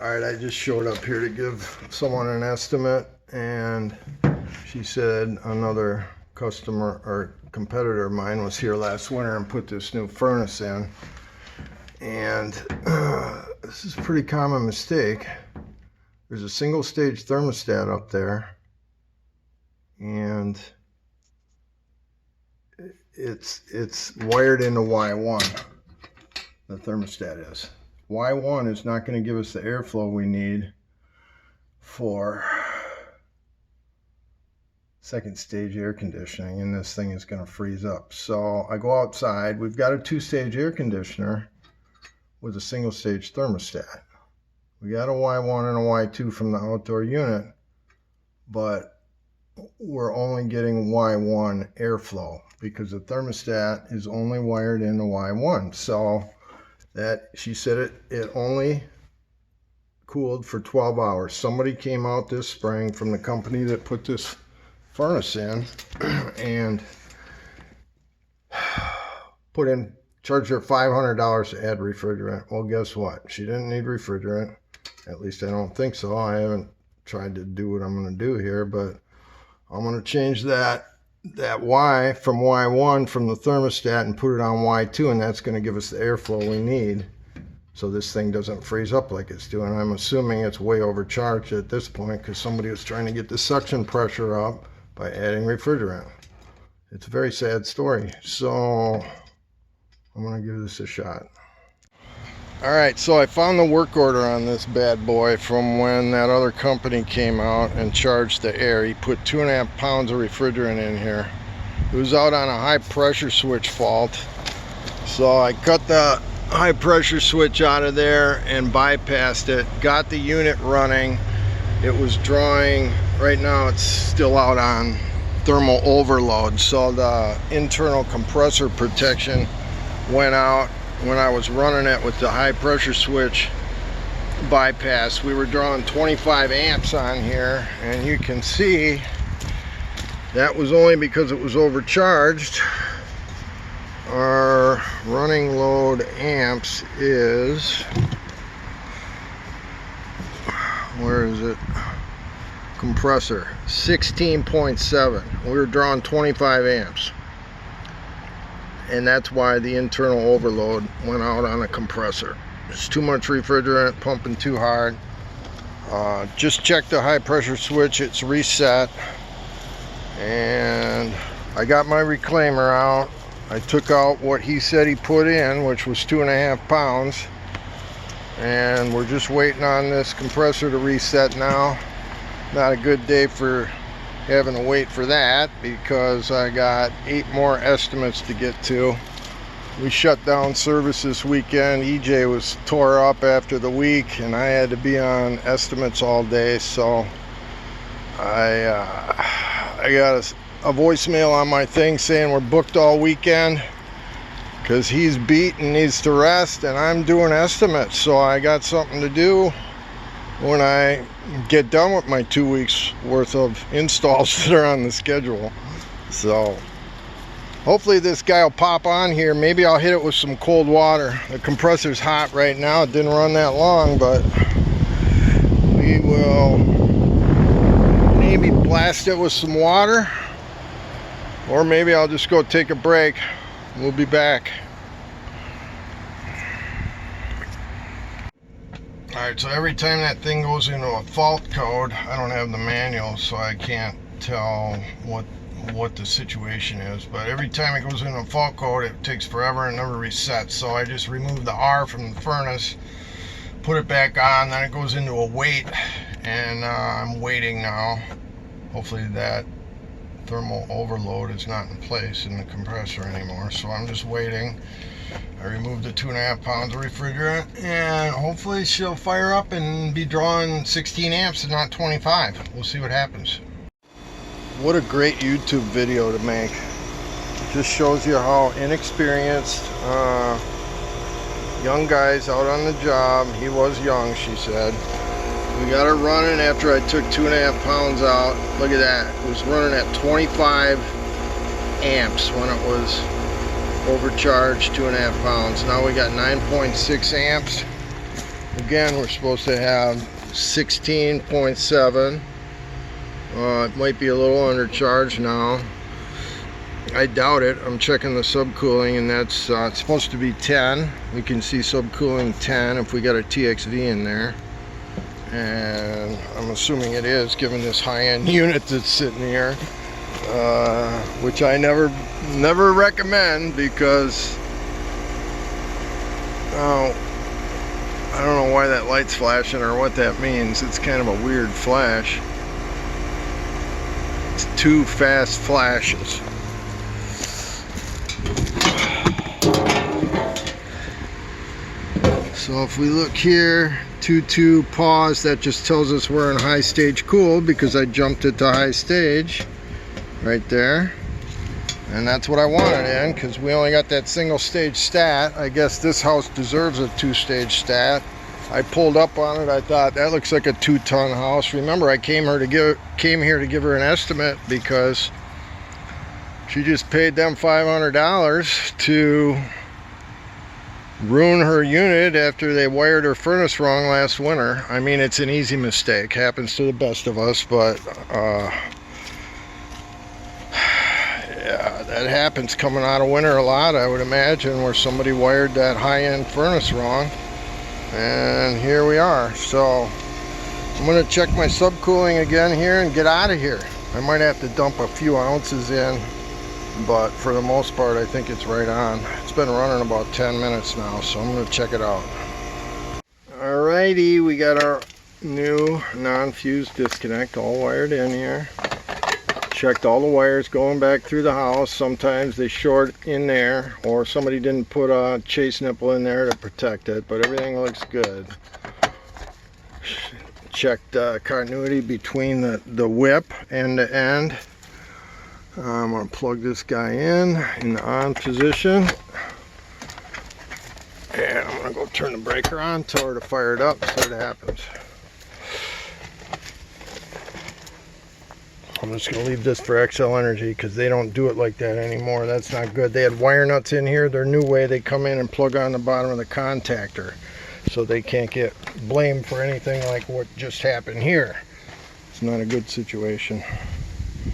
Alright, I just showed up here to give someone an estimate, and she said another customer or competitor of mine was here last winter and put this new furnace in. And this is a pretty common mistake. There's a single stage thermostat up there, and it's wired into Y1. The thermostat is. Y1 is not going to give us the airflow we need for second stage air conditioning, and this thing is going to freeze up. So I go outside. We've got a two-stage air conditioner with a single stage thermostat. We got a Y1 and a Y2 from the outdoor unit, but we're only getting Y1 airflow because the thermostat is only wired into Y1. So that, she said it only cooled for 12 hours. Somebody came out this spring from the company that put this furnace in and charged her $500 to add refrigerant. Well, guess what? She didn't need refrigerant. At least I don't think so. I haven't tried to do what I'm going to do here, but I'm going to change that Y from Y1 from the thermostat and put it on Y2, and that's going to give us the airflow we need so this thing doesn't freeze up like it's doing. I'm assuming it's way overcharged at this point because somebody was trying to get the suction pressure up by adding refrigerant. It's a very sad story, so I'm going to give this a shot. Alright, so I found the work order on this bad boy from when that other company came out and charged the air. He put 2.5 pounds of refrigerant in here. It was out on a high pressure switch fault. So I cut the high pressure switch out of there and bypassed it. Got the unit running. It was drawing, right now it's still out on thermal overload. So the internal compressor protection went out when I was running it with the high pressure switch bypass. We were drawing 25 amps on here, and you can see that was only because it was overcharged. Our running load amps is, where is it? Compressor 16.7. We were drawing 25 amps. And that's why the internal overload went out on a compressor. It's too much refrigerant, pumping too hard. Just check the high pressure switch, it's reset. And I got my reclaimer out. I took out what he said he put in, which was 2.5 pounds. And we're just waiting on this compressor to reset now. Not a good day for having to wait for that because I got 8 more estimates to get to. We shut down service this weekend. EJ was tore up after the week and I had to be on estimates all day, so I got a voicemail on my thing saying we're booked all weekend because he's beat and needs to rest, and I'm doing estimates, so I got something to do when I get done with my 2 weeks worth of installs that are on the schedule. So hopefully this guy will pop on here. Maybe I'll hit it with some cold water. The compressor's hot right now. It didn't run that long, but we will maybe blast it with some water, or maybe I'll just go take a break. We'll be back. Alright, so every time that thing goes into a fault code, I don't have the manual, so I can't tell what the situation is, but every time it goes into a fault code, it takes forever and never resets. So I just removed the R from the furnace, put it back on, then it goes into a wait, and I'm waiting now. Hopefully that thermal overload is not in place in the compressor anymore, so I'm just waiting. I removed the 2.5 pounds of refrigerant, and hopefully she'll fire up and be drawing 16 amps and not 25. We'll see what happens. What a great YouTube video to make. It just shows you how inexperienced young guys out on the job. He was young, she said. We got her running after I took 2.5 pounds out. Look at that. It was running at 25 amps when it was overcharged 2.5 pounds. Now we got 9.6 amps. The again, we're supposed to have 16.7. It might be a little undercharged now. I doubt it. I'm checking the subcooling, and that's it's supposed to be 10. We can see subcooling 10 if we got a TXV in there, and I'm assuming it is, given this high-end unit that's sitting here, which I never recommend, because I don't know why that light's flashing or what that means. It's kind of a weird flash. It's 2 fast flashes. So if we look here, 2.2 pause, that just tells us we're in high stage cool, because I jumped it to high stage right there. And that's what I wanted in, because we only got that single stage stat. I guess this house deserves a 2-stage stat. I pulled up on it. I thought that looks like a 2-ton house. Remember, I came here to give her an estimate, because she just paid them $500 to ruin her unit after they wired her furnace wrong last winter. I mean, it's an easy mistake, happens to the best of us, but yeah, that happens coming out of winter a lot, I would imagine, where somebody wired that high-end furnace wrong. And here we are. So I'm going to check my subcooling again here and get out of here. I might have to dump a few ounces in, but for the most part I think it's right on. It's been running about 10 minutes now, so I'm going to check it out. Alrighty, we got our new non-fused disconnect all wired in here. Checked all the wires going back through the house. Sometimes they short in there, or somebody didn't put a chase nipple in there to protect it, but everything looks good. Checked continuity between the whip end to end. I'm going to plug this guy in the on position, and I'm going to go turn the breaker on, tell her to fire it up, see what happens. I'm just going to leave this for XL Energy, because they don't do it like that anymore. That's not good. They had wire nuts in here. Their new way, they come in and plug on the bottom of the contactor, so they can't get blamed for anything like what just happened here. It's not a good situation.